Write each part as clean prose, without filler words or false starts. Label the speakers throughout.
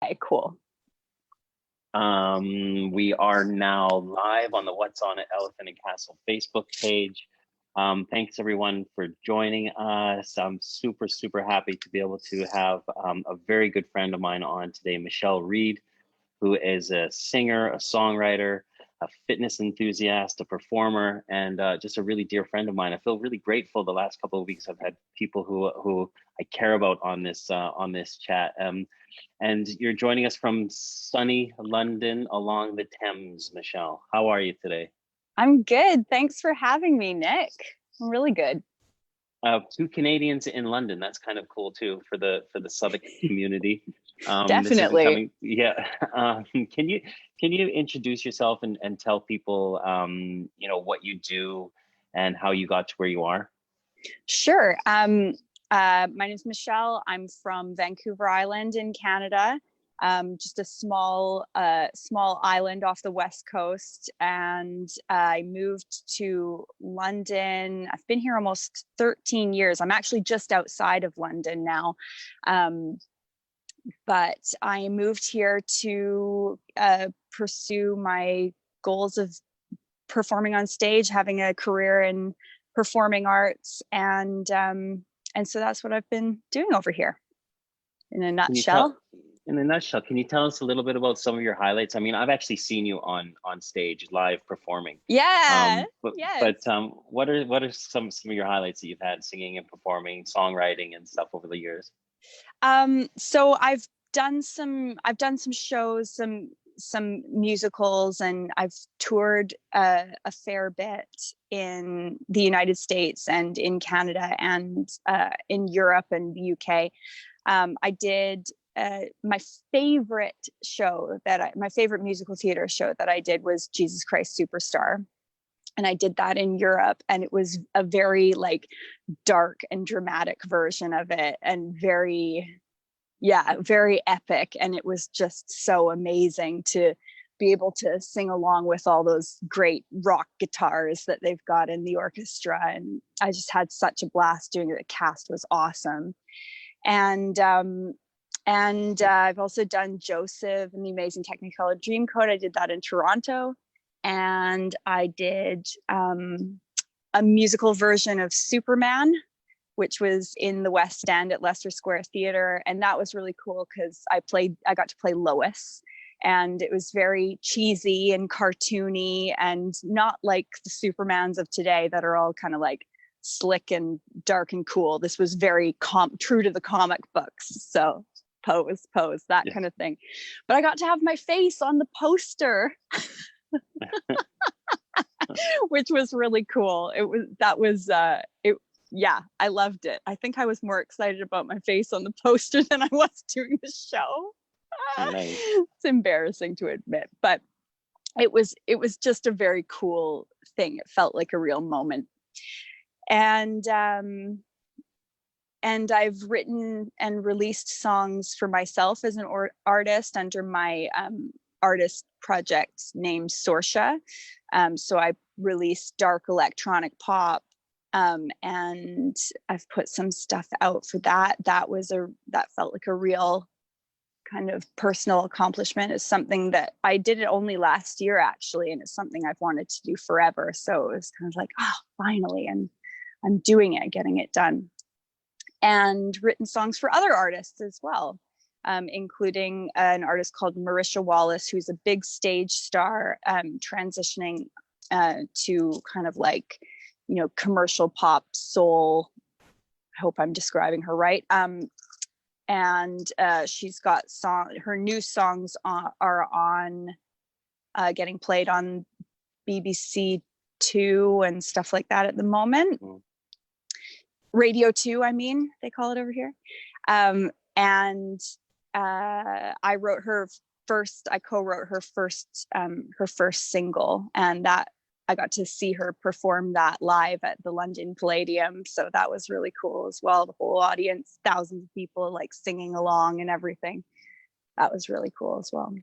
Speaker 1: Okay, cool.
Speaker 2: We are now live on the What's On at Elephant and Castle Facebook page. Thanks everyone for joining us. I'm super, super happy to be able to have a very good friend of mine on today, Michelle Reid, who is a singer, a songwriter, a fitness enthusiast, a performer, and just a really dear friend of mine. I feel really grateful the last couple of weeks. I've had people who I care about on this chat. And you're joining us from sunny London along the Thames, Michelle. How are you today?
Speaker 1: I'm good. Thanks for having me, Nick. I'm really good.
Speaker 2: Two Canadians in London. That's kind of cool too for the Southern community. This is
Speaker 1: Definitely.
Speaker 2: becoming, yeah. Can you introduce yourself and tell people what you do and how you got to where you are?
Speaker 1: Sure. My name is Michelle. I'm from Vancouver Island in Canada. Just a small island off the west coast, and I moved to London. I've been here almost 13 years. I'm actually just outside of London now, but I moved here to pursue my goals of performing on stage, having a career in performing arts, and so that's what I've been doing over here in a
Speaker 2: Can you tell,
Speaker 1: nutshell.
Speaker 2: in a nutshell, can you tell us a little bit about some of your highlights? I mean, I've actually seen you on stage live performing.
Speaker 1: Yeah,
Speaker 2: But what are some of your highlights that you've had singing and performing, songwriting and stuff over the years?
Speaker 1: So I've done some shows, some musicals, and I've toured a fair bit in the United States and in Canada and in Europe and the UK. I did my favorite my favorite musical theater show that I did was Jesus Christ Superstar. And I did that in Europe, and it was a very like dark and dramatic version of it, and very epic. And it was just so amazing to be able to sing along with all those great rock guitars that they've got in the orchestra. And I just had such a blast doing it. The cast was awesome. And I've also done Joseph and the Amazing Technicolor Dreamcoat. I did that in Toronto. And I did a musical version of Superman, which was in the West End at Leicester Square Theatre. And that was really cool because I got to play Lois. And it was very cheesy and cartoony and not like the Supermans of today that are all kind of like slick and dark and cool. This was very true to the comic books. So pose, that
Speaker 2: Yeah.
Speaker 1: kind of thing. But I got to have my face on the poster. Which was really cool. Yeah, I loved it. I think I was more excited about my face on the poster than I was doing the show.
Speaker 2: Nice.
Speaker 1: It's embarrassing to admit, but it was just a very cool thing. It felt like a real moment. And I've written and released songs for myself as an artist under my artist project named Sorcia. So I released dark electronic pop, and I've put some stuff out for that. That felt like a real kind of personal accomplishment. It's something that I did it only last year actually, and it's something I've wanted to do forever. So it was kind of like, oh, finally, and I'm doing it, getting it done. And written songs for other artists as well, including an artist called Marisha Wallace, who's a big stage star, transitioning to kind of like, commercial pop soul. I hope I'm describing her right. And she's got her new songs are on getting played on BBC Two and stuff like that at the moment. Mm. Radio 2, I mean, they call it over here. And I co-wrote her first single, and that I got to see her perform that live at the London Palladium. So that was really cool as well. The whole audience, thousands of people like singing along and everything. That was really cool as well.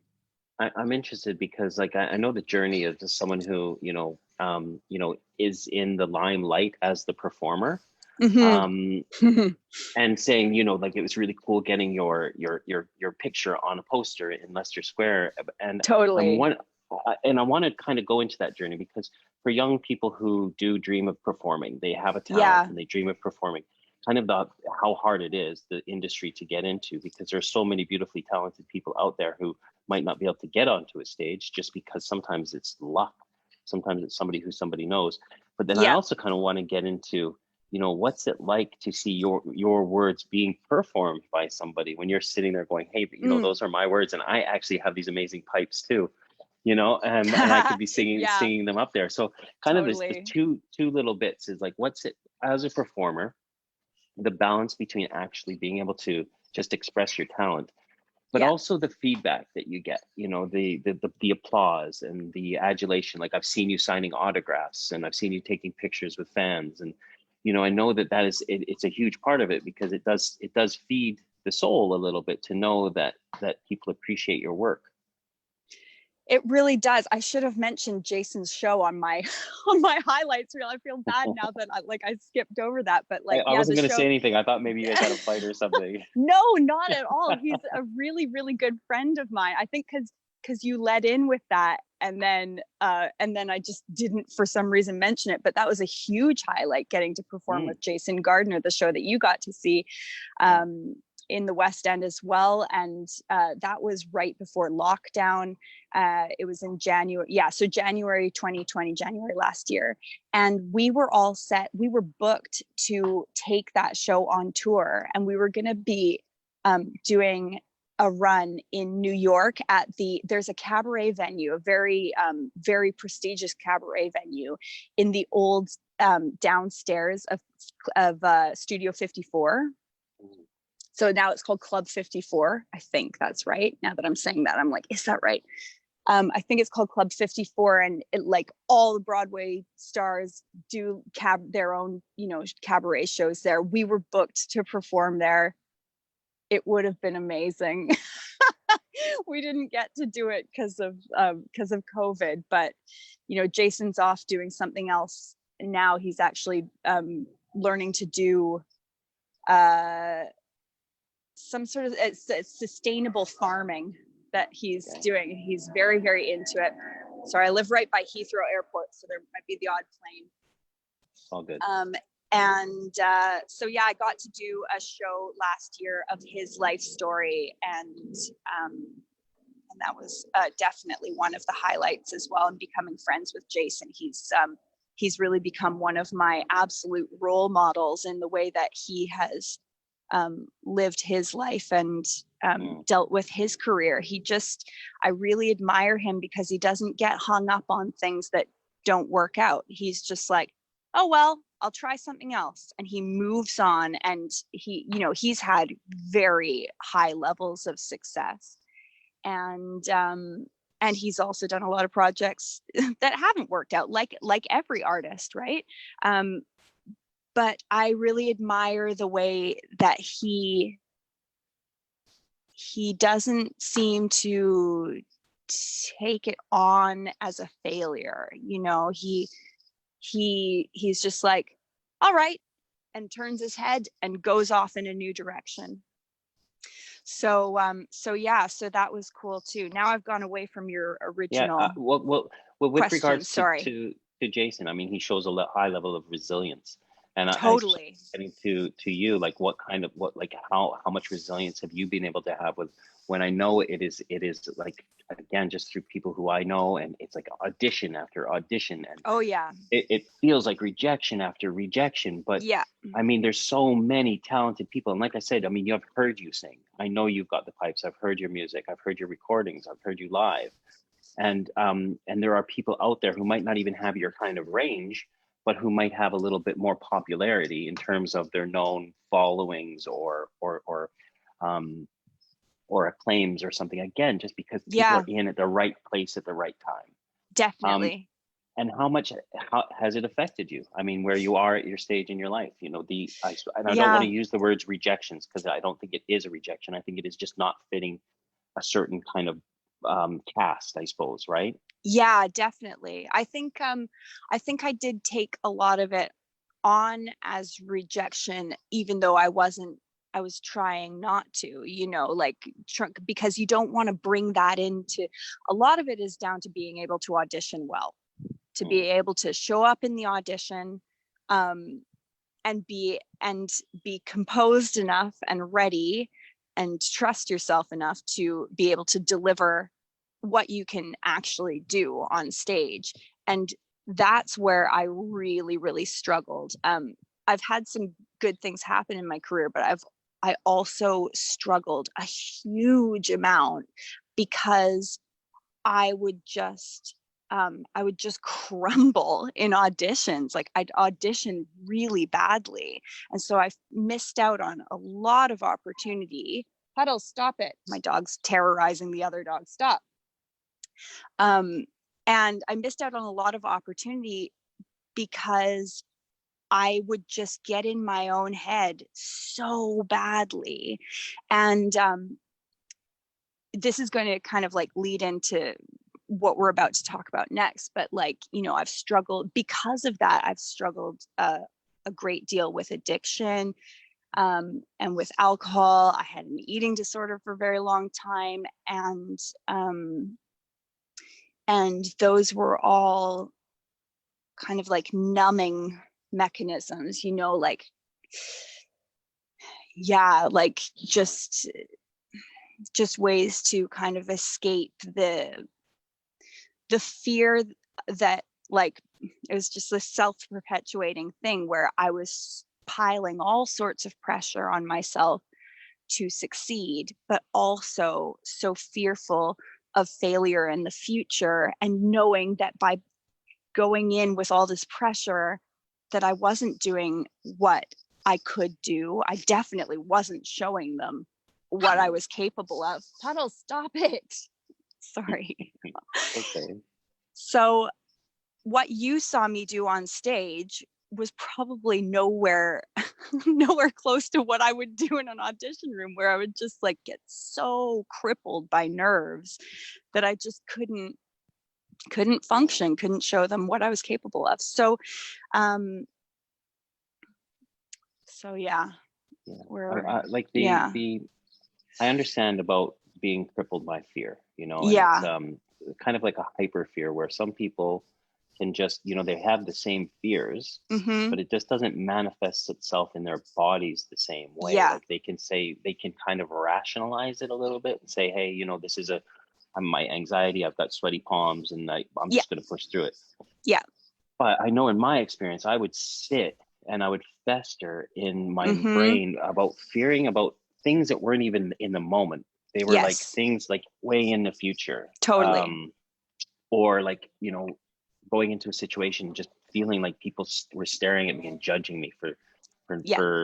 Speaker 2: I'm interested because like I know the journey of someone who is in the limelight as the performer.
Speaker 1: Mm-hmm.
Speaker 2: And saying, like it was really cool getting your picture on a poster in Leicester Square. And I'm
Speaker 1: Totally.
Speaker 2: one, and I want to kind of go into that journey because for young people who do dream of performing, they have a talent
Speaker 1: Yeah.
Speaker 2: and they dream of performing. Kind of how hard it is the industry to get into because there's so many beautifully talented people out there who might not be able to get onto a stage just because sometimes it's luck, sometimes it's somebody who somebody knows. But then I
Speaker 1: Yeah.
Speaker 2: also kind of want to get into what's it like to see your words being performed by somebody when you're sitting there going, hey, but
Speaker 1: Mm.
Speaker 2: those are my words and I actually have these amazing pipes too, and I could be
Speaker 1: Yeah,
Speaker 2: singing them up there. So kind of this the
Speaker 1: totally.
Speaker 2: two little bits is like, what's it as a performer, the balance between actually being able to just express your talent, but
Speaker 1: Yeah.
Speaker 2: also the feedback that you get, the applause and the adulation. Like I've seen you signing autographs and I've seen you taking pictures with fans. And, I know that is, it's a huge part of it because it does feed the soul a little bit to know that people appreciate your work.
Speaker 1: It really does. I should have mentioned Jason's show on my on my highlights reel. I feel bad now that I skipped over that, but like,
Speaker 2: I
Speaker 1: yeah,
Speaker 2: wasn't
Speaker 1: the
Speaker 2: going to
Speaker 1: show.
Speaker 2: say anything. I thought maybe you guys had a fight or something.
Speaker 1: No, not at all. He's a really, really good friend of mine. I think because you led in with that, and then I just didn't for some reason mention it. But that was a huge highlight, getting to perform
Speaker 2: Mm,
Speaker 1: with Jason Gardner, the show that you got to see.
Speaker 2: yeah.
Speaker 1: In the West End as well, and that was right before lockdown. It was in January, yeah, so January 2020, January last year, and we were all set. We were booked to take that show on tour, and we were going to be doing a run in New York at there's a cabaret venue, a very prestigious cabaret venue in the old downstairs of Studio 54.
Speaker 2: Mm,
Speaker 1: So now it's called Club 54. I think that's right. Now that I'm saying that, I'm like, is that right? I think it's called Club 54, and it, like, all the Broadway stars do their own, cabaret shows there. We were booked to perform there. It would have been amazing. We didn't get to do it because of COVID, but Jason's off doing something else now. He's actually learning to do uh, some sort of it's sustainable farming that he's
Speaker 2: okay.
Speaker 1: doing. He's very, very into it. Sorry, I live right by Heathrow Airport, so there might be the odd plane.
Speaker 2: All good.
Speaker 1: So yeah, I got to do a show last year of his life story, and that was definitely one of the highlights as well. And becoming friends with Jason, he's really become one of my absolute role models in the way that he has lived his life and
Speaker 2: Mm,
Speaker 1: dealt with his career. I really admire him because he doesn't get hung up on things that don't work out. He's just like, oh, well, I'll try something else. And he moves on, and he's had very high levels of success. And he's also done a lot of projects that haven't worked out, like every artist, right? But I really admire the way that he doesn't seem to take it on as a failure. He's just like, all right, and turns his head and goes off in a new direction. So yeah, so that was cool too. Now I've gone away from your
Speaker 2: yeah.
Speaker 1: original
Speaker 2: Well, with
Speaker 1: question.
Speaker 2: regards to
Speaker 1: Sorry.
Speaker 2: Jason, I mean, he shows a high level of resilience, and I suppose
Speaker 1: Totally.
Speaker 2: getting to you, like how much resilience have you been able to have with when I know it is like, again, just through people who I know, and it's like audition after audition, and
Speaker 1: Oh yeah.
Speaker 2: it feels like rejection after rejection. But
Speaker 1: Yeah.
Speaker 2: I mean, there's so many talented people, and like I said, I mean, I've heard you sing. I know you've got the pipes. I've heard your music. I've heard your recordings. I've heard you live, and there are people out there who might not even have your kind of range, but who might have a little bit more popularity in terms of their known followings um, or acclaims or something. Again, just because people are
Speaker 1: Yeah,
Speaker 2: in at the right place at the right time. Um,
Speaker 1: definitely.
Speaker 2: and how has it affected you? I mean, where you are at your stage in your life, and I don't want
Speaker 1: Yeah.
Speaker 2: to use the words rejections because I don't think it is a rejection. I think it is just not fitting a certain kind of cast, I suppose, right?
Speaker 1: Yeah, definitely. I think I did take a lot of it on as rejection, even though I was trying not to, like because you don't want to bring that into, a lot of it is down to being able to audition well, to be able to show up in the audition, and be composed enough and ready and trust yourself enough to be able to deliver what you can actually do on stage. And that's where I really, really struggled. I've had some good things happen in my career, but I also struggled a huge amount because I would just crumble in auditions. Like I'd audition really badly. And so I missed out on a lot of opportunity. Puddle, stop it. My dog's terrorizing the other dog. Stop. And I missed out on a lot of opportunity because I would just get in my own head so badly. And this is going to kind of like lead into what we're about to talk about next. But like, I've struggled because of that. I've struggled a great deal with addiction, and with alcohol. I had an eating disorder for a very long time. And those were all kind of like numbing mechanisms, like, yeah, like just ways to kind of escape the fear that, like, it was just this self-perpetuating thing where I was piling all sorts of pressure on myself to succeed, but also so fearful of failure in the future, and knowing that by going in with all this pressure that I wasn't doing what I could do. I definitely wasn't showing them what I was capable of. Puddle, stop it. Sorry.
Speaker 2: Okay.
Speaker 1: So what you saw me do on stage was probably nowhere close to what I would do in an audition room, where I would just like get so crippled by nerves that I just couldn't function, couldn't show them what I was capable of. So yeah.
Speaker 2: I understand about being crippled by fear, and it's kind of like a hyper fear, where some people can just, they have the same fears, but it just doesn't manifest itself in their bodies the same way.
Speaker 1: Yeah.
Speaker 2: Like they can kind of rationalize it a little bit and say, hey, this is my anxiety, I've got sweaty palms, and I'm just going to push through it.
Speaker 1: Yeah.
Speaker 2: But I know in my experience, I would sit and I would fester in my brain about fearing about things that weren't even in the moment. They were like things like way in the future.
Speaker 1: Totally.
Speaker 2: Or like, going into a situation, just feeling like people were staring at me and judging me for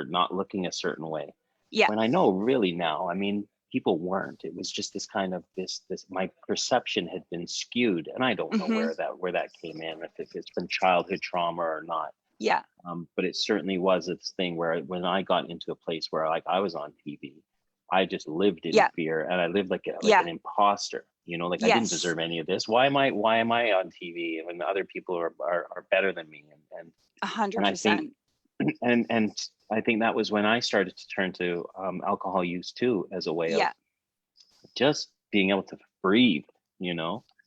Speaker 2: not looking a certain way.
Speaker 1: Yeah.
Speaker 2: When I know really now, I mean, people weren't. It was just this kind of this my perception had been skewed, and I don't know where that came in, if it's from childhood trauma or not.
Speaker 1: Yeah.
Speaker 2: But it certainly was this thing where when I got into a place where like I was on TV, I just lived in fear, and I lived like an imposter. Like I didn't deserve any of this. Why am I on TV when other people are better than me? And
Speaker 1: 100%.
Speaker 2: And I think that was when I started to turn to alcohol use too, as a way of just being able to breathe,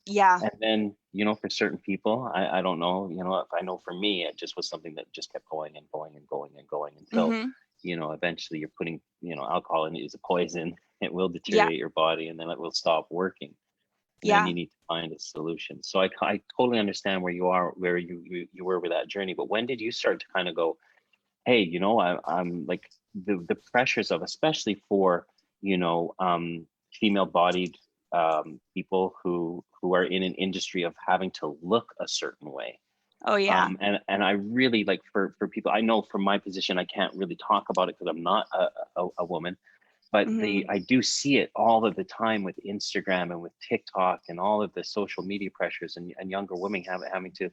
Speaker 1: Yeah.
Speaker 2: And then, for certain people, I don't know, if I know for me, it just was something that just kept going and going and going and going until, eventually you're putting, alcohol in is a poison. It will deteriorate your body, and then it will stop working. And then you need to find a solution. So I totally understand where you are, where you were with that journey. But when did you start to kind of go, hey, I'm like the pressures of, especially for, female bodied people who are in an industry of having to look a certain way.
Speaker 1: Oh yeah.
Speaker 2: And I really like for people, I know from my position, I can't really talk about it because I'm not a woman, but I do see it all of the time with Instagram and with TikTok and all of the social media pressures, and younger women having to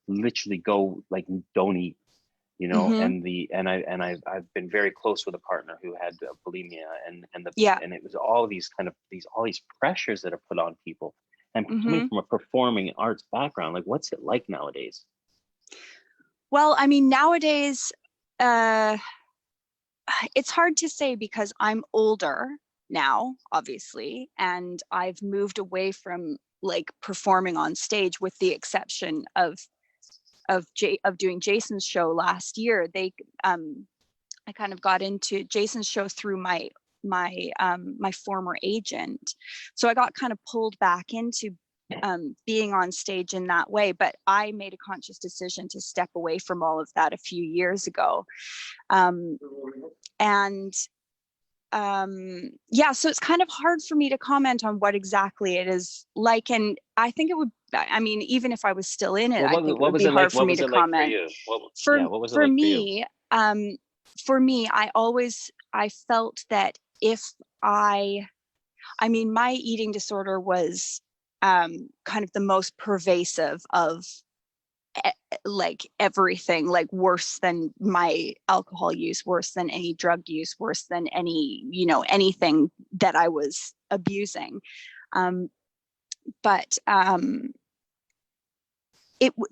Speaker 2: literally go like, don't eat, and I've been very close with a partner who had bulimia, and it was all these pressures that are put on people. And coming from a performing arts background, like, what's it like nowadays?
Speaker 1: Well, I mean, nowadays, uh, it's hard to say because I'm older now, obviously, and I've moved away from like performing on stage, with the exception of doing Jason's show last year. I kind of got into Jason's show through my former agent, so I got kind of pulled back into being on stage in that way. But I made a conscious decision to step away from all of that a few years ago. Um, and yeah, so it's kind of hard for me to comment on what exactly it is like. And I think it would, I mean, even if I was still in it,
Speaker 2: Well,
Speaker 1: I think it
Speaker 2: what
Speaker 1: would
Speaker 2: was
Speaker 1: be
Speaker 2: it like?
Speaker 1: hard for
Speaker 2: What
Speaker 1: me
Speaker 2: was
Speaker 1: to
Speaker 2: it like for
Speaker 1: comment.
Speaker 2: you?
Speaker 1: For
Speaker 2: What was it
Speaker 1: for
Speaker 2: like for you?
Speaker 1: me, I always, I felt that if I I mean, my eating disorder was kind of the most pervasive of like everything, like worse than my alcohol use, worse than any drug use, worse than any, you know, anything that I was abusing. Um, but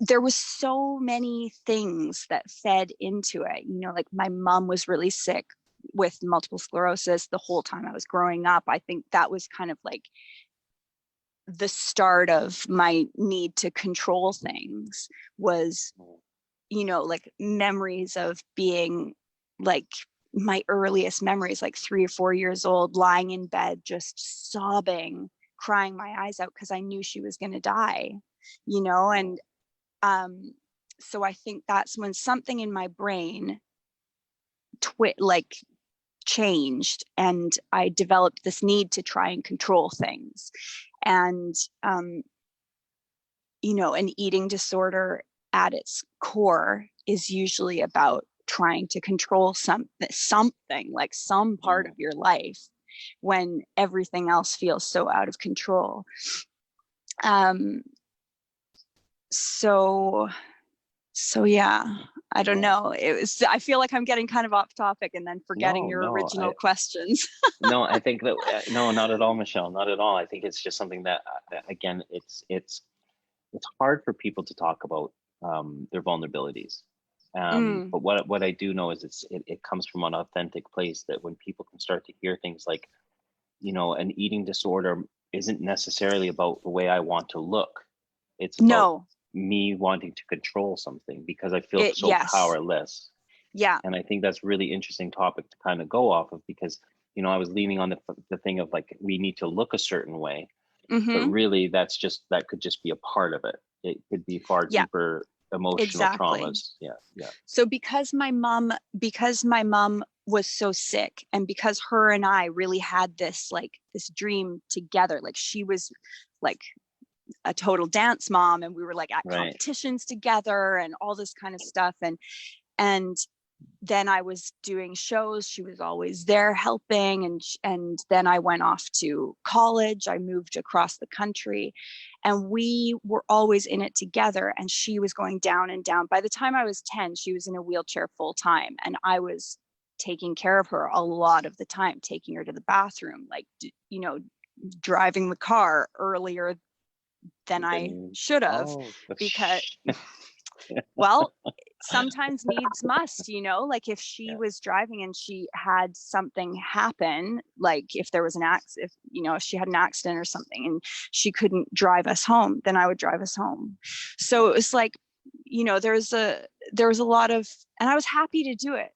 Speaker 1: there was so many things that fed into it. You know, like my mom was really sick with multiple sclerosis the whole time I was growing up. I think that was kind of like the start of my need to control things. Was, you know, like memories of being like, my earliest memories, like 3 or 4 years old, lying in bed just sobbing, crying my eyes out because I knew she was going to die, you know. And um so I think that's when something in my brain like changed, and I developed this need to try and control things. And you know, an eating disorder at its core is usually about trying to control something like some part of your life when everything else feels so out of control. um so so yeah, I don't know, it was, I feel like I'm getting kind of off topic and then forgetting
Speaker 2: No,
Speaker 1: your
Speaker 2: no,
Speaker 1: original questions.
Speaker 2: no. I think that no, not at all, Michelle, not at all. I think it's just something that again, it's hard for people to talk about their vulnerabilities.
Speaker 1: Mm,
Speaker 2: But what I do know is it comes from an authentic place, that when people can start to hear things like, you know, an eating disorder isn't necessarily about the way I want to look. It's about
Speaker 1: no,
Speaker 2: me wanting to control something because I feel
Speaker 1: it,
Speaker 2: so
Speaker 1: yes,
Speaker 2: powerless.
Speaker 1: yeah,
Speaker 2: And I think that's really interesting topic to kind of go off of, because, you know, I was leaning on the thing of like, we need to look a certain way, but
Speaker 1: mm-hmm,
Speaker 2: really that could just be a part of it. It could be far
Speaker 1: yeah,
Speaker 2: deeper emotional
Speaker 1: exactly.
Speaker 2: traumas. Yeah, yeah.
Speaker 1: So because my mom was so sick, and because her and I really had this like this dream together, like she was like a total dance mom, and we were like at
Speaker 2: Right.
Speaker 1: competitions together and all this kind of stuff. And then I was doing shows. She was always there helping. And then I went off to college. I moved across the country, and we were always in it together. And she was going down and down. By the time I was 10, she was in a wheelchair full time, and I was taking care of her a lot of the time, taking her to the bathroom, like, you know, driving the car earlier than I
Speaker 2: Then,
Speaker 1: should have,
Speaker 2: oh,
Speaker 1: because, well, sometimes needs must, you know, like if she
Speaker 2: yeah,
Speaker 1: was driving and she had something happen, like if there was an accident, if, you know, if she had an accident or something and she couldn't drive us home, then I would drive us home. So it was like, you know, there was a lot of, and I was happy to do it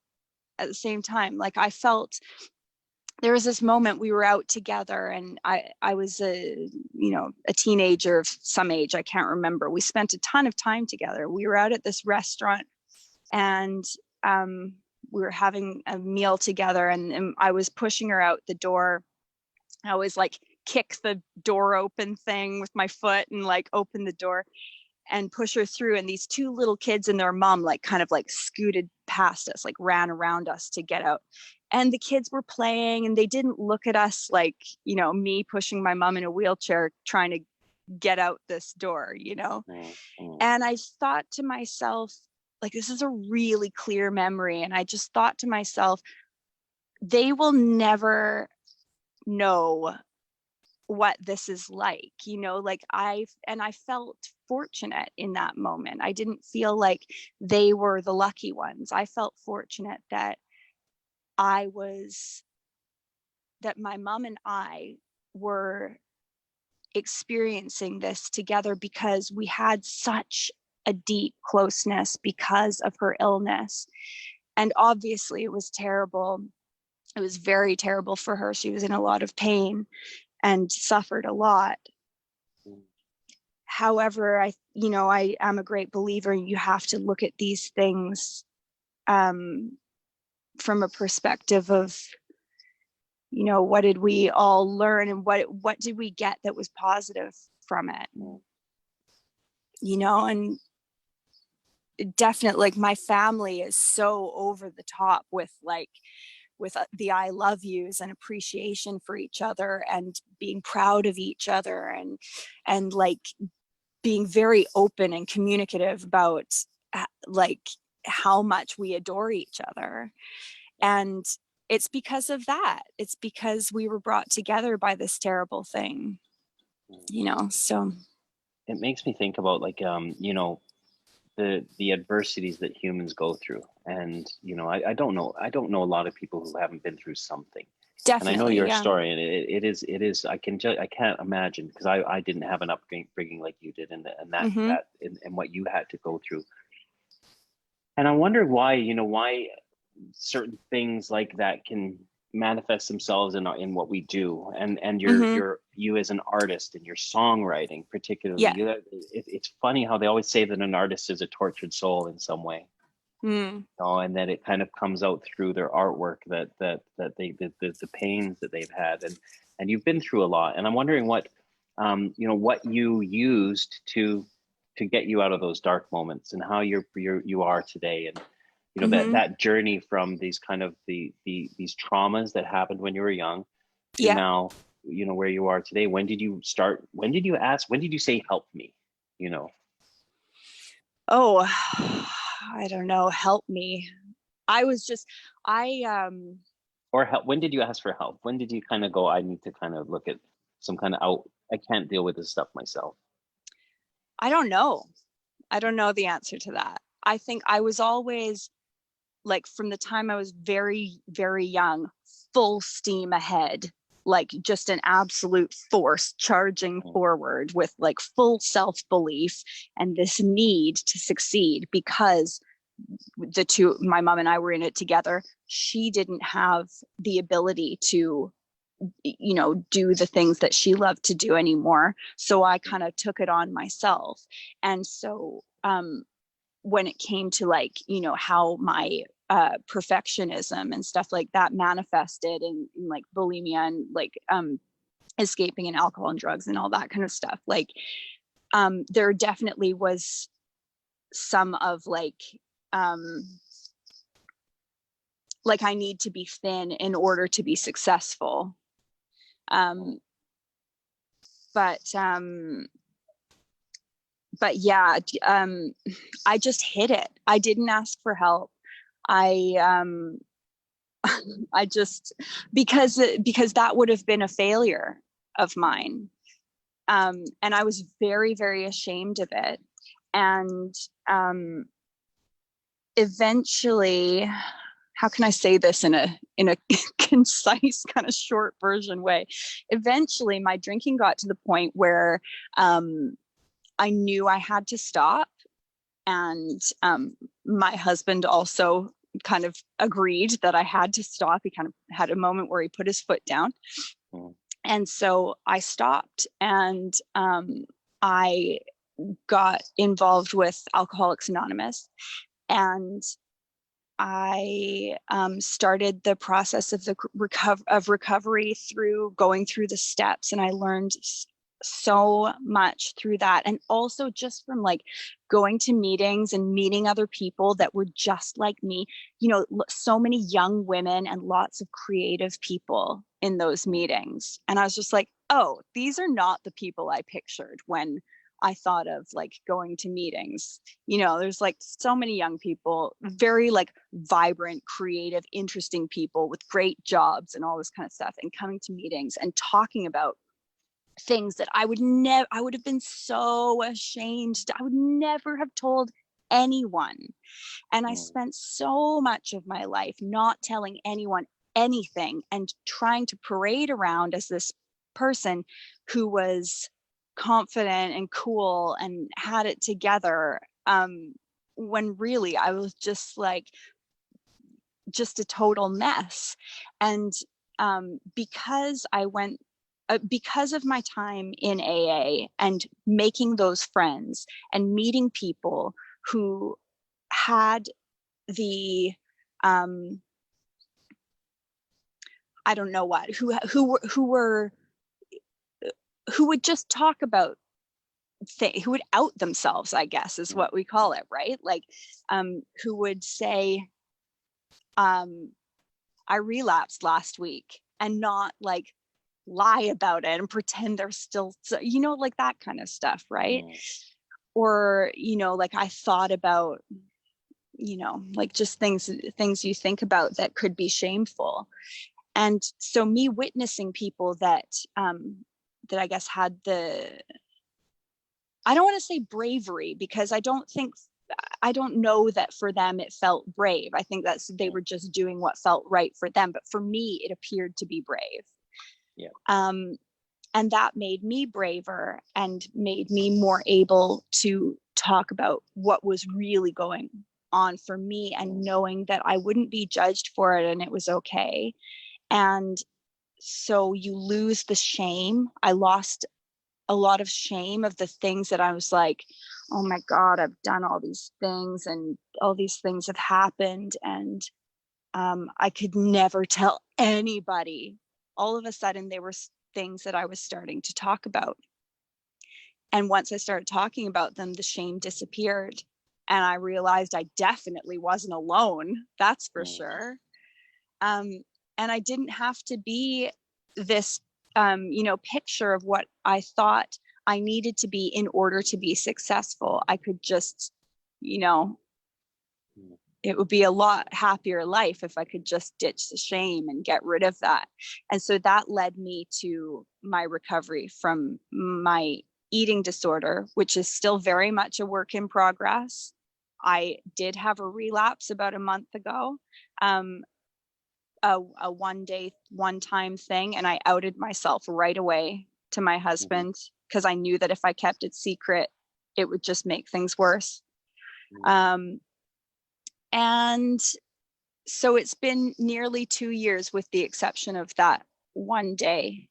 Speaker 1: at the same time. Like I felt there was this moment we were out together, and I was a, you know, a teenager of some age, I can't remember. We spent a ton of time together. We were out at this restaurant, and we were having a meal together, and I was pushing her out the door. I always like kick the door open thing with my foot and like open the door and push her through, and these two little kids and their mom like kind of like scooted past us, like ran around us to get out. And the kids were playing, and they didn't look at us like, you know, me pushing my mom in a wheelchair trying to get out this door, you know.
Speaker 2: mm, mm,
Speaker 1: And I thought to myself, like, this is a really clear memory, and I just thought to myself, they will never know what this is like, you know, like I felt fortunate in that moment. I didn't feel like they were the lucky ones. I felt fortunate that I was, that my mom and I were experiencing this together because we had such a deep closeness because of her illness. And obviously it was terrible. It was very terrible for her. She was in a lot of pain and suffered a lot. However, I am a great believer. You have to look at these things from a perspective of, what did we all learn, and what did we get that was positive from it? And definitely, like, my family is so over the top with the I love yous and appreciation for each other and being proud of each other, and like being very open and communicative about like how much we adore each other. And it's because of that. It's because we were brought together by this terrible thing, so.
Speaker 2: It makes me think about, like, the adversities that humans go through. And, I don't know a lot of people who haven't been through something. And I know
Speaker 1: Definitely,
Speaker 2: your
Speaker 1: yeah.
Speaker 2: story, and it is, I can't imagine, because I didn't have an upbringing like you did, and that,
Speaker 1: Mm-hmm.
Speaker 2: and what you had to go through. And I wonder why certain things like that can manifest themselves in what we do, and
Speaker 1: Mm-hmm.
Speaker 2: you as an artist and your songwriting particularly.
Speaker 1: Yeah.
Speaker 2: It's funny how they always say that an artist is a tortured soul in some way,
Speaker 1: Mm.
Speaker 2: and that it kind of comes out through their artwork, that the pains that they've had, and you've been through a lot. And I'm wondering what what you used to get you out of those dark moments, and how you are today, and
Speaker 1: Mm-hmm.
Speaker 2: that journey from these kind of these traumas that happened when you were young to
Speaker 1: Yeah.
Speaker 2: now, where you are today. When did you start? When did you ask? When did you say, help me?
Speaker 1: Oh, I don't know. Help me. I was just,
Speaker 2: Or help, when did you ask for help? When did you kind of go, I need to kind of look at some kind of out, I can't deal with this stuff myself?
Speaker 1: I don't know. I don't know the answer to that. I think I was always, like, from the time I was very, very young, full steam ahead, like just an absolute force charging forward with like full self-belief and this need to succeed, because my mom and I were in it together. She didn't have the ability to do the things that she loved to do anymore, so I kind of took it on myself. And so when it came to, like, how my perfectionism and stuff like that manifested in like bulimia and like escaping in alcohol and drugs and all that kind of stuff, like there definitely was some of like I need to be thin in order to be successful. Um, but yeah, I just hid it. I didn't ask for help. I I just, because that would have been a failure of mine. And I was very, very ashamed of it. And eventually, how can I say this in a concise, kind of short version way? Eventually, my drinking got to the point where I knew I had to stop. And my husband also kind of agreed that I had to stop. He kind of had a moment where he put his foot down. And so I stopped, and I got involved with Alcoholics Anonymous, and I started the process of the recovery through going through the steps, and I learned so much through that. And also just from like going to meetings and meeting other people that were just like me, so many young women and lots of creative people in those meetings. And I was just like, oh, these are not the people I pictured when I thought of like going to meetings. There's like so many young people, very like vibrant, creative, interesting people with great jobs and all this kind of stuff, and coming to meetings and talking about things that I would have been so ashamed. I would never have told anyone. And I spent so much of my life not telling anyone anything and trying to parade around as this person who was confident and cool and had it together. When really I was just like, just a total mess. And because I went, because of my time in AA and making those friends and meeting people who had the I don't know what, who would just talk about who would out themselves, I guess is what we call it, right? Like who would say, I relapsed last week, and not like lie about it and pretend they're still, like that kind of stuff, right? Or, like I thought about, like just things you think about that could be shameful. And so me witnessing people that I guess had I don't want to say bravery, because I don't know that for them it felt brave. I think they were just doing what felt right for them. But for me, it appeared to be brave.
Speaker 2: Yeah.
Speaker 1: And that made me braver and made me more able to talk about what was really going on for me, and knowing that I wouldn't be judged for it and it was okay. And so you lose the shame. I lost a lot of shame of the things that I was like, oh my God, I've done all these things and all these things have happened. And I could never tell anybody. All of a sudden, there were things that I was starting to talk about. And once I started talking about them, the shame disappeared. And I realized I definitely wasn't alone. That's for sure. And I didn't have to be this, picture of what I thought I needed to be in order to be successful. I could just, it would be a lot happier life if I could just ditch the shame and get rid of that. And so that led me to my recovery from my eating disorder, which is still very much a work in progress. I did have a relapse about a month ago. A one-time thing, and I outed myself right away to my husband, because I knew that if I kept it secret, it would just make things worse. And so it's been nearly 2 years, with the exception of that one day.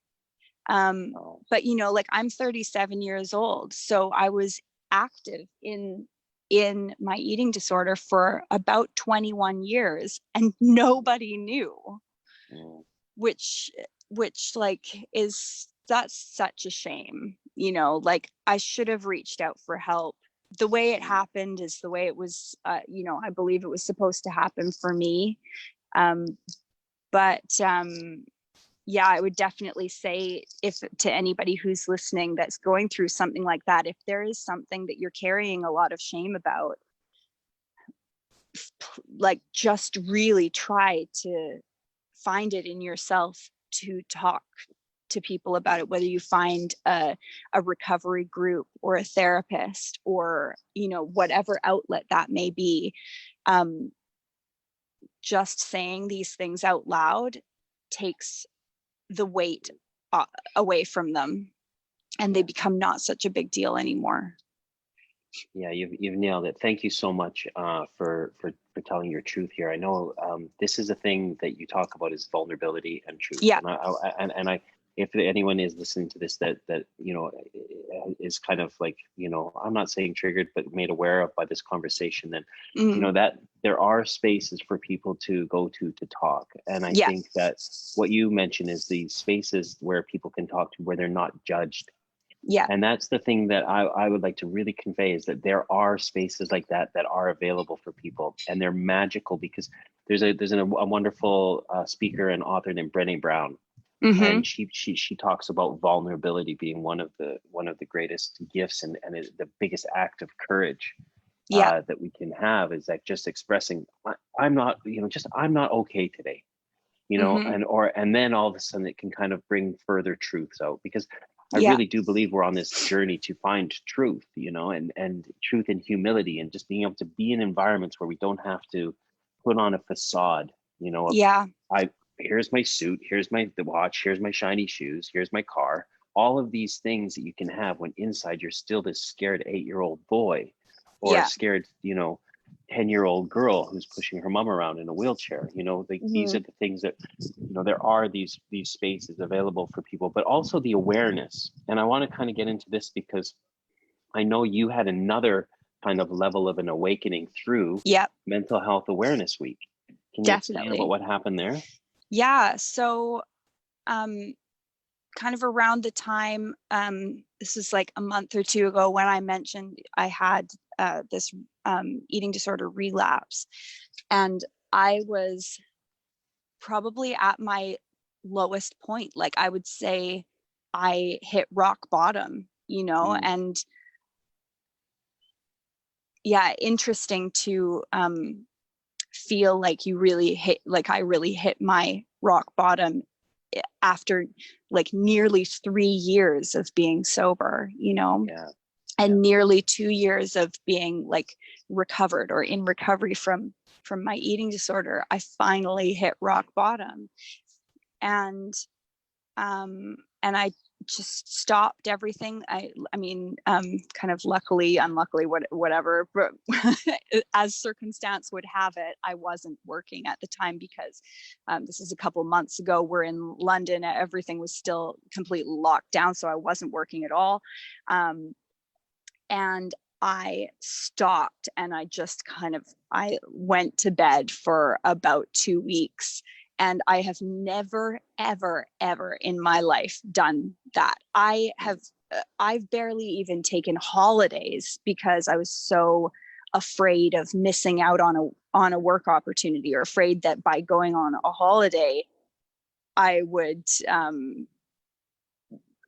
Speaker 1: But like I'm 37 years old, so I was active in my eating disorder for about 21 years, and nobody knew. Which like that's such a shame. Like I should have reached out for help. The way it happened is the way it was, I believe it was supposed to happen for me. But yeah, I would definitely say, if to anybody who's listening that's going through something like that, if there is something that you're carrying a lot of shame about, like just really try to find it in yourself to talk to people about it, whether you find a recovery group or a therapist, or whatever outlet that may be. Just saying these things out loud takes the weight away from them, and they become not such a big deal anymore.
Speaker 2: Yeah, you've nailed it. Thank you so much for telling your truth here. I know this is a thing that you talk about, is vulnerability and truth.
Speaker 1: Yeah.
Speaker 2: And I if anyone is listening to this that is kind of like, I'm not saying triggered, but made aware of by this conversation, then that there are spaces for people to go to talk. And I think that what you mentioned is these spaces where people can talk to, where they're not judged.
Speaker 1: Yeah.
Speaker 2: And that's the thing that I would like to really convey, is that there are spaces like that are available for people, and they're magical, because there's a wonderful speaker and author named Brené Brown, and she talks about vulnerability being one of the greatest gifts, and the biggest act of courage that we can have, is that just expressing, I'm not, I'm not okay today, and then all of a sudden it can kind of bring further truths out, because I
Speaker 1: Yeah.
Speaker 2: really do believe we're on this journey to find truth, you know, and truth and humility, and just being able to be in environments where we don't have to put on a facade, you know, of
Speaker 1: Yeah.
Speaker 2: here's my suit, here's the watch, here's my shiny shoes, here's my car. All of these things that you can have when inside you're still this scared 8-year-old boy, or a
Speaker 1: Yeah.
Speaker 2: scared, you know, 10-year-old girl who's pushing her mom around in a wheelchair. You know, these
Speaker 1: Mm-hmm.
Speaker 2: are the things that, you know, there are these spaces available for people, but also the awareness. And I want to kind of get into this because I know you had another kind of level of an awakening through
Speaker 1: Yeah,
Speaker 2: Mental Health Awareness Week. Can you explain about
Speaker 1: definitely.
Speaker 2: what happened there?
Speaker 1: Yeah. So, um, kind of around the time, this is like a month or two ago when I mentioned I had this eating disorder relapse, and I was probably at my lowest point. Like I would say I hit rock bottom, you know,
Speaker 2: Mm,
Speaker 1: and yeah, interesting to feel like you really hit, like I really hit my rock bottom after like nearly 3 years of being sober, you know,
Speaker 2: yeah, yeah.
Speaker 1: and nearly 2 years of being like recovered or in recovery from my eating disorder. I finally hit rock bottom, and and I just stopped everything. I mean, kind of luckily, unluckily, whatever, but as circumstance would have it, I wasn't working at the time because this is a couple months ago. We're in London, everything was still completely locked down, so I wasn't working at all. And I stopped, and I went to bed for about 2 weeks. And I have never, ever, ever in my life done that. I've barely even taken holidays because I was so afraid of missing out on a work opportunity, or afraid that by going on a holiday, I would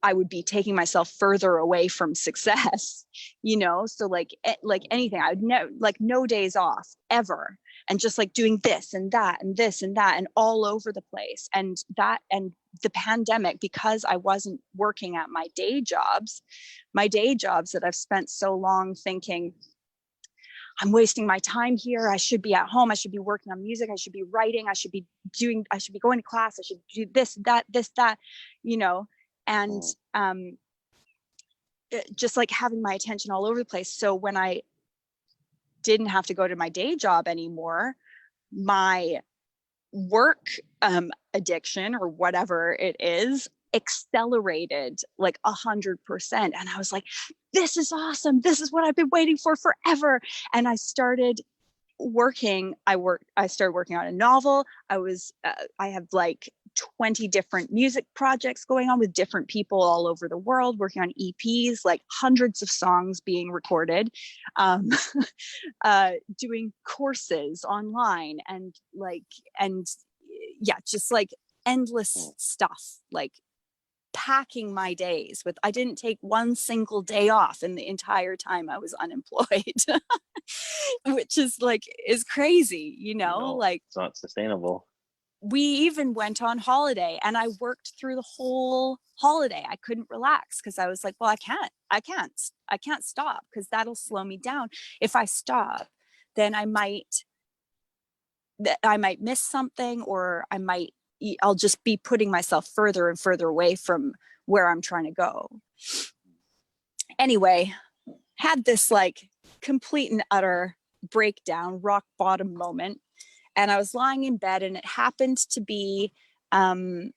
Speaker 1: I would be taking myself further away from success, you know? So like anything, I would like no days off ever. And just like doing this and that and this and that and all over the place. And the pandemic, because I wasn't working at my day jobs that I've spent so long thinking, I'm wasting my time here. I should be at home. I should be working on music. I should be writing. I should be going to class. I should do this, that, you know, and
Speaker 2: Mm,
Speaker 1: just like having my attention all over the place. So when I didn't have to go to my day job anymore, my work addiction, or whatever it is, accelerated like 100%. And I was like, this is awesome. This is what I've been waiting for forever. And I started working on a novel. I have like 20 different music projects going on with different people all over the world, working on EPs, like hundreds of songs being recorded, um, doing courses online, and yeah, just like endless
Speaker 2: mm.
Speaker 1: stuff, like packing my days with. I didn't take one single day off in the entire time I was unemployed. Which is crazy, you know,
Speaker 2: No,
Speaker 1: like
Speaker 2: it's not sustainable.
Speaker 1: we even went on holiday, and I worked through the whole holiday. I couldn't relax because I was like, well, I can't stop, because that'll slow me down. If I stop, then I might miss something, or I'll just be putting myself further and further away from where I'm trying to go. Anyway, had this like complete and utter breakdown, rock bottom moment. And I was lying in bed, and it happened to be um,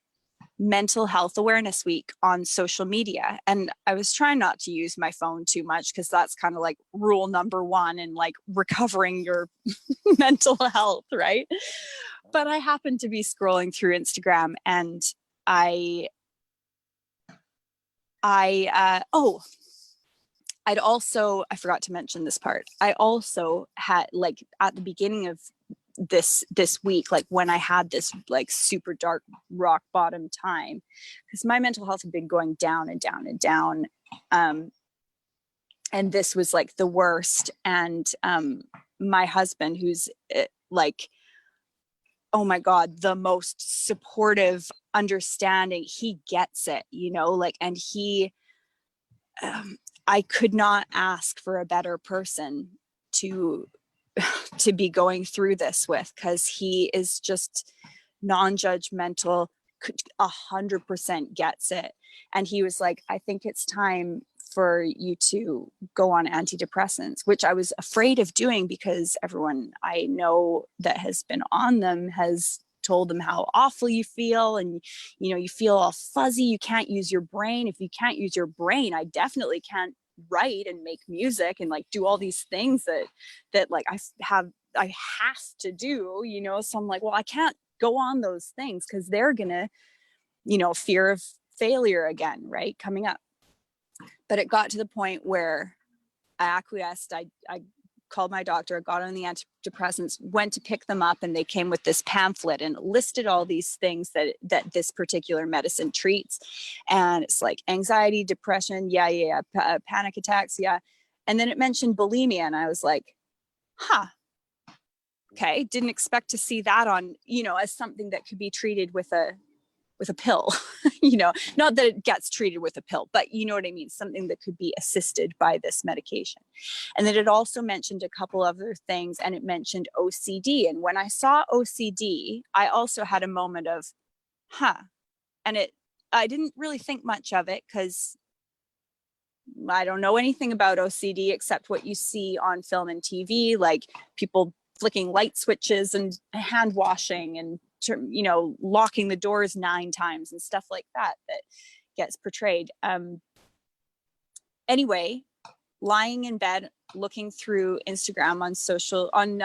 Speaker 1: Mental Health Awareness Week on social media. And I was trying not to use my phone too much, because that's kind of like rule number one in like recovering your mental health, right? But I happened to be scrolling through Instagram, and I, oh, I forgot to mention this part. I also had, like, at the beginning of this week, like when I had this like super dark rock bottom time, because my mental health had been going down and down and down, and this was like the worst. And my husband, who's like, oh my god, the most supportive, understanding, he gets it, you know, like, and I could not ask for a better person to be going through this with, because he is just non-judgmental, 100% gets it. And he was like, I think it's time for you to go on antidepressants, which I was afraid of doing because everyone I know that has been on them has told them how awful you feel, and you feel all fuzzy, you can't use your brain. If you can't use your brain, I definitely can't write and make music and like do all these things that like I have to do, so I'm like, well, I can't go on those things because they're gonna, fear of failure again, right, coming up. But it got to the point where I acquiesced. I called my doctor, got on the antidepressants, went to pick them up, and they came with this pamphlet and listed all these things that this particular medicine treats. And it's like anxiety, depression, panic attacks, yeah. And then it mentioned bulimia, and I was like, huh, okay, didn't expect to see that on, as something that could be treated with a pill. Not that it gets treated with a pill, but you know what I mean, something that could be assisted by this medication. And then it also mentioned a couple other things, and it mentioned OCD. And when I saw OCD, I also had a moment of, huh. And I didn't really think much of it because I don't know anything about OCD except what you see on film and TV, like people flicking light switches and hand washing and locking the doors 9 times and stuff like that gets portrayed. Anyway, lying in bed looking through Instagram on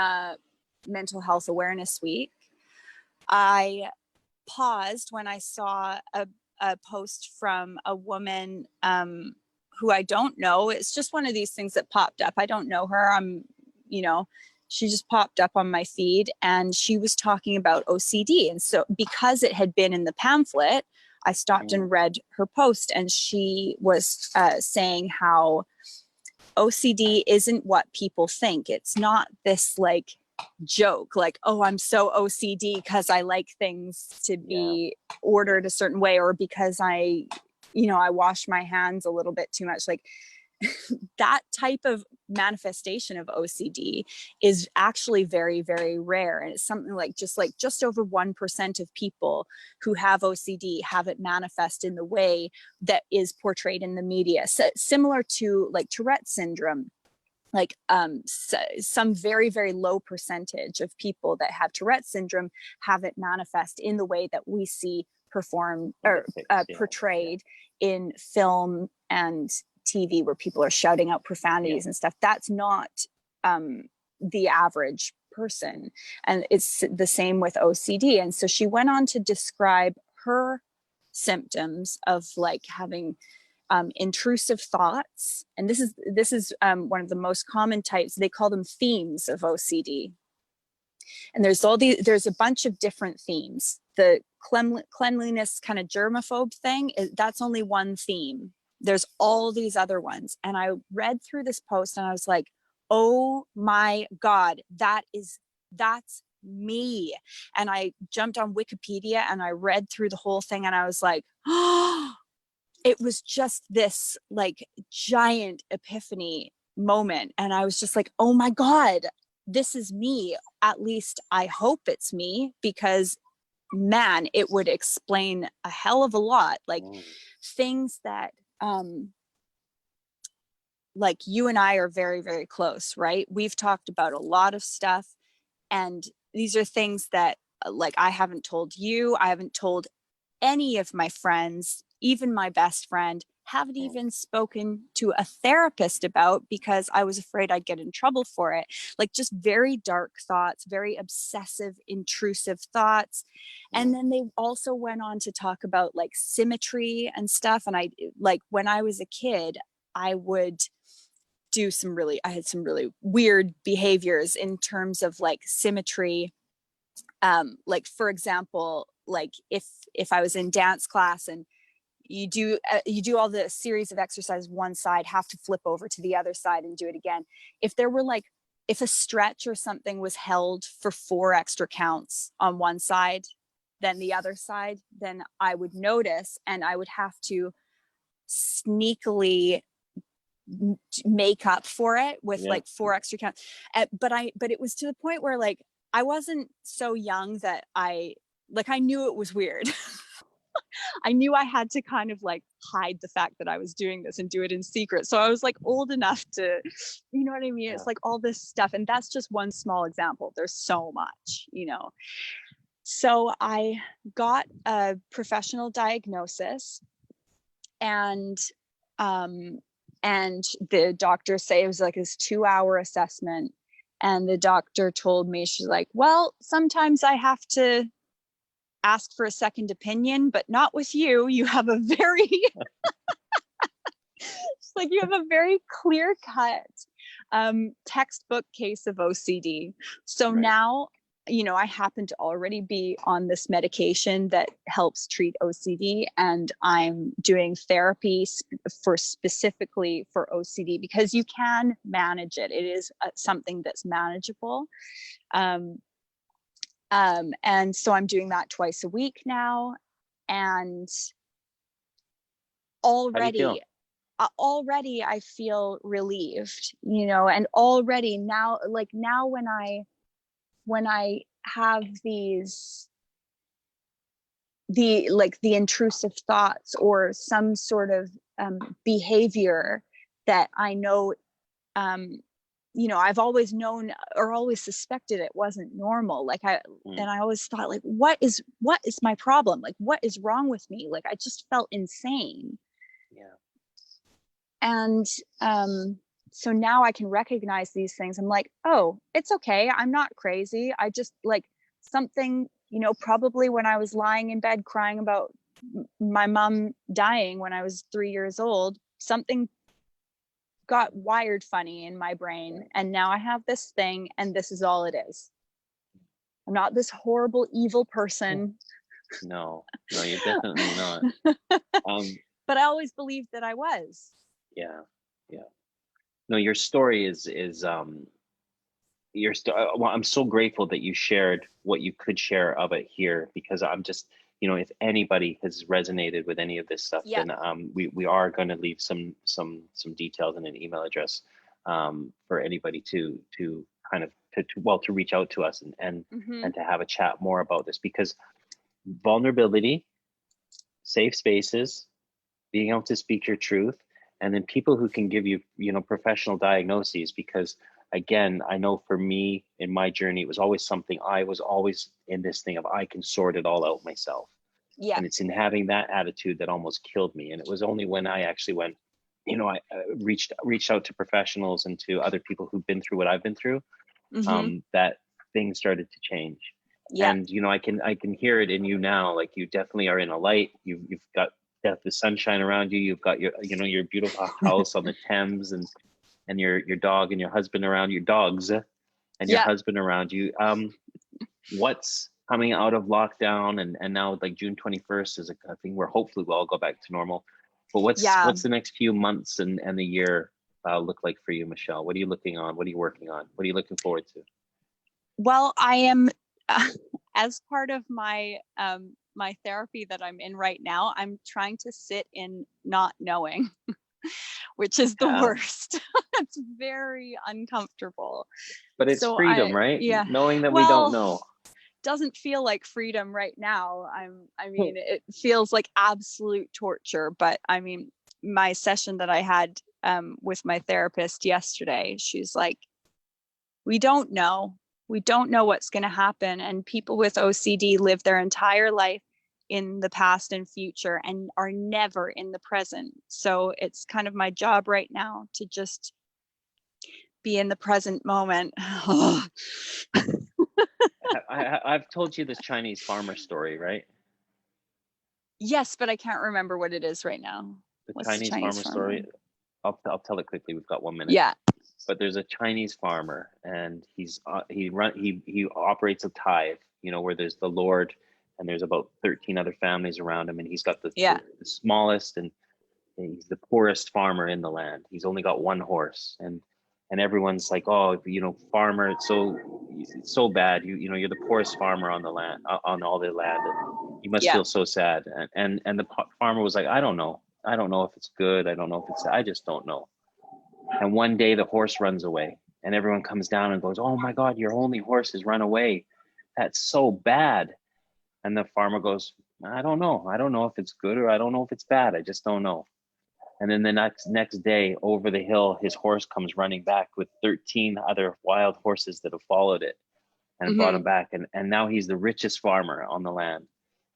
Speaker 1: Mental Health Awareness Week, I paused when I saw a post from a woman who I don't know. It's just one of these things that popped up. I don't know her. She just popped up on my feed, and she was talking about OCD. And so because it had been in the pamphlet, I stopped and read her post, and she was saying how OCD isn't what people think. It's not this like joke, like, oh, I'm so OCD because I like things to be ordered a certain way, or because I wash my hands a little bit too much. Like, that type of manifestation of OCD is actually very, very rare. And it's something like just over 1% of people who have OCD have it manifest in the way that is portrayed in the media. So, similar to like Tourette syndrome, like some very, very low percentage of people that have Tourette syndrome have it manifest in the way that we see portrayed in film and TV, where people are shouting out profanities and stuff. That's not the average person. And it's the same with OCD. And so she went on to describe her symptoms of like having intrusive thoughts. And this is one of the most common types. They call them themes of OCD. And there's a bunch of different themes. The cleanliness kind of germaphobe thing, that's only one theme. There's all these other ones. And I read through this post and I was like, oh my God, that's me. And I jumped on Wikipedia and I read through the whole thing, and I was like, oh, it was just this like giant epiphany moment. And I was just like, oh my God, this is me. At least I hope it's me, because man, it would explain a hell of a lot. Like things that like you and I are very, very close, right? We've talked about a lot of stuff, and these are things that like I haven't told you, I haven't told any of my friends, even my best friend, haven't even spoken to a therapist about, because I was afraid I'd get in trouble for it. Like just very dark thoughts, very obsessive, intrusive thoughts. And then they also went on to talk about like symmetry and stuff. And I like when I was a kid, I would I had some really weird behaviors in terms of like symmetry. Like for example, like if I was in dance class and you do all the series of exercises one side, have to flip over to the other side and do it again. If a stretch or something was held for 4 extra counts on one side than the other side, then I would notice, and I would have to sneakily make up for it with
Speaker 2: Yeah.
Speaker 1: like 4 extra counts. But it was to the point where like I wasn't so young that I knew it was weird. I knew I had to kind of like hide the fact that I was doing this and do it in secret. So I was like old enough to, you know what I mean?
Speaker 2: Yeah.
Speaker 1: It's like all this stuff. And that's just one small example. There's so much, you know. So I got a professional diagnosis, and the doctor say it was like this 2-hour assessment. And the doctor told me, she's like, well, sometimes I have to ask for a second opinion, but not with you. You have a very like you have a very clear cut textbook case of OCD. So
Speaker 2: Right.
Speaker 1: now, you know, I happen to already be on this medication that helps treat OCD, and I'm doing therapy specifically for OCD because you can manage it. It is something that's manageable. And so I'm doing that twice a week now. And already I feel relieved, you know, and already now, like now when I have the intrusive thoughts or some sort of behavior that I know, you know, I've always known or always suspected it wasn't normal. Like and I always thought like, what is my problem? Like, what is wrong with me? Like, I just felt insane.
Speaker 2: Yeah.
Speaker 1: And so now I can recognize these things. I'm like, oh, it's okay. I'm not crazy. I just like something, you know, probably when I was lying in bed crying about my mom dying when I was 3 years old, something got wired funny in my brain. And now I have this thing, and this is all it is. I'm not this horrible, evil person.
Speaker 2: No, you're definitely not.
Speaker 1: But I always believed that I was.
Speaker 2: Yeah. No, your story is well, I'm so grateful that you shared what you could share of it here, because I'm just, you know, if anybody has resonated with any of this stuff,
Speaker 1: Yeah.
Speaker 2: then we are going to leave some details and an email address for anybody to kind of to reach out to us and to have a chat more about this, because vulnerability, safe spaces, being able to speak your truth, and then people who can give you, you know, professional diagnoses. Because again, I know for me in my journey, it was always something, I was always in this thing of I can sort it all out myself.
Speaker 1: Yeah.
Speaker 2: And it's in having that attitude that almost killed me. And it was only when I actually went, you know, I reached out to professionals and to other people who've been through what I've been through, that things started to change.
Speaker 1: Yeah.
Speaker 2: And you know, I can hear it in you now. Like, you definitely are in a light. You've got the sunshine around you. You've got your, you know, your beautiful house on the Thames, and your dog and your husband around, your dogs and your husband around you. What's coming out of lockdown and now like June 21st is a thing where hopefully we'll all go back to normal. But what's the next few months and the year look like for you, Michelle? What are you looking on? What are you working on? What are you looking forward to?
Speaker 1: Well, I am as part of my my therapy that I'm in right now, I'm trying to sit in not knowing, which is the worst. It's very uncomfortable.
Speaker 2: But it's freedom, right?
Speaker 1: Yeah.
Speaker 2: Knowing that we don't know.
Speaker 1: Doesn't feel like freedom right now. I mean, it feels like absolute torture. But I mean, my session that I had with my therapist yesterday, she's like, we don't know. We don't know what's going to happen. And people with OCD live their entire life in the past and future and are never in the present. So it's kind of my job right now to just be in the present moment.
Speaker 2: I've told you this Chinese farmer story, right?
Speaker 1: Yes, but I can't remember what it is right now.
Speaker 2: What's the Chinese farmer story? I'll tell it quickly. We've got 1 minute.
Speaker 1: Yeah.
Speaker 2: But there's a Chinese farmer, and he operates a tithe, you know, where there's the Lord, and there's about 13 other families around him, and he's got the smallest, and he's the poorest farmer in the land. He's only got 1 horse, and everyone's like, oh, you know, farmer, it's so bad. You know, you're the poorest farmer on the land, on all the land. And you must feel so sad. And the farmer was like, I don't know if it's good. I don't know if it's. I just don't know. And one day the horse runs away, and everyone comes down and goes, "Oh my God, your only horse has run away. That's so bad." And the farmer goes, "I don't know. I don't know if it's good or I don't know if it's bad. I just don't know." And then the next day, over the hill, his horse comes running back with 13 other wild horses that have followed it and brought him
Speaker 1: Mm-hmm.
Speaker 2: back. And now he's the richest farmer on the land.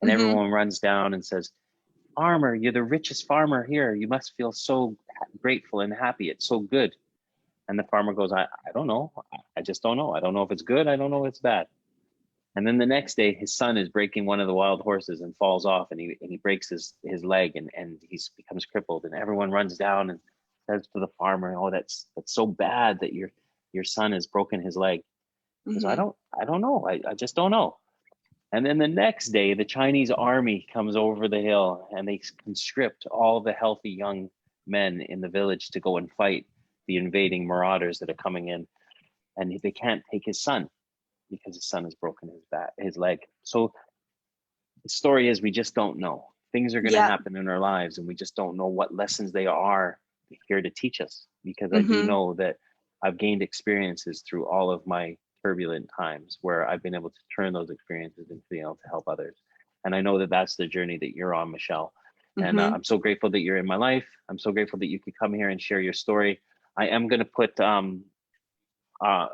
Speaker 2: And
Speaker 1: Mm-hmm.
Speaker 2: everyone runs down and says, "Farmer, you're the richest farmer here. You must feel so grateful and happy. It's so good." And the farmer goes, I don't know. I just don't know. I don't know if it's good. I don't know if it's bad." And then the next day, his son is breaking one of the wild horses and falls off, and he breaks his leg, and he becomes crippled. And everyone runs down and says to the farmer, "Oh, that's so bad that your son has broken his leg." He goes,
Speaker 1: Mm-hmm.
Speaker 2: I don't know. I just don't know." And then the next day, the Chinese army comes over the hill and they conscript all the healthy young men in the village to go and fight the invading marauders that are coming in. And they can't take his son because his son has broken his leg. So the story is, we just don't know. Things are going to
Speaker 1: Yeah.
Speaker 2: happen in our lives, and we just don't know what lessons they are here to teach us. Because I do
Speaker 1: Mm-hmm.
Speaker 2: know that I've gained experiences through all of my turbulent times where I've been able to turn those experiences into being able to help others. And I know that that's the journey that you're on, Michelle. And
Speaker 1: Mm-hmm.
Speaker 2: I'm so grateful that you're in my life. I'm so grateful that you could come here and share your story. I am going to put uh,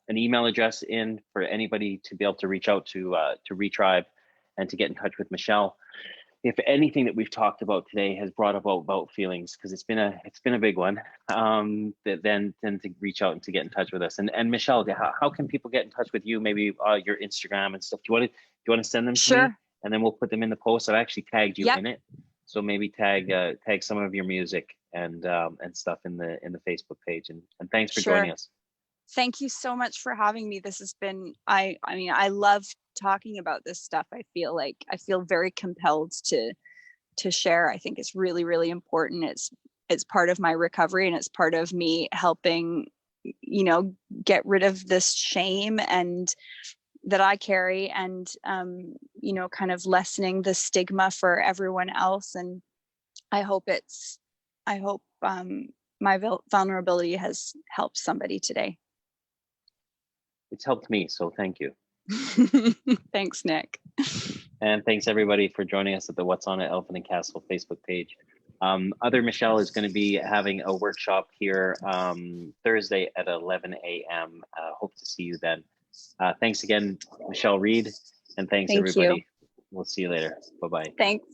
Speaker 2: an email address in for anybody to be able to reach out to Retribe and to get in touch with Michelle. If anything that we've talked about today has brought about feelings, because it's been a big one, then to reach out and to get in touch with us. And Michelle, how can people get in touch with you? Maybe your Instagram and stuff. Do you want to send them to me,
Speaker 1: Sure.
Speaker 2: and then we'll put them in the post? I've actually tagged you
Speaker 1: Yep.
Speaker 2: in it, so maybe tag some of your music and stuff in the Facebook page. And thanks for joining
Speaker 1: Sure.
Speaker 2: us.
Speaker 1: Thank you so much for having me. This has been, I mean, I love talking about this stuff. I feel very compelled to share. I think it's really, really important. It's part of my recovery, and it's part of me helping, get rid of this shame and that I carry, and kind of lessening the stigma for everyone else. And I hope my vulnerability has helped somebody today.
Speaker 2: It's helped me, so thank you.
Speaker 1: Thanks, Nick.
Speaker 2: And thanks everybody for joining us at the What's On at Elephant and Castle Facebook page. Other Michelle is going to be having a workshop here Thursday at 11 a.m. Hope to see you then. Thanks again, Michelle Reid, and thanks
Speaker 1: Thank you.
Speaker 2: everybody. We'll see you later. Bye-bye.
Speaker 1: Thanks.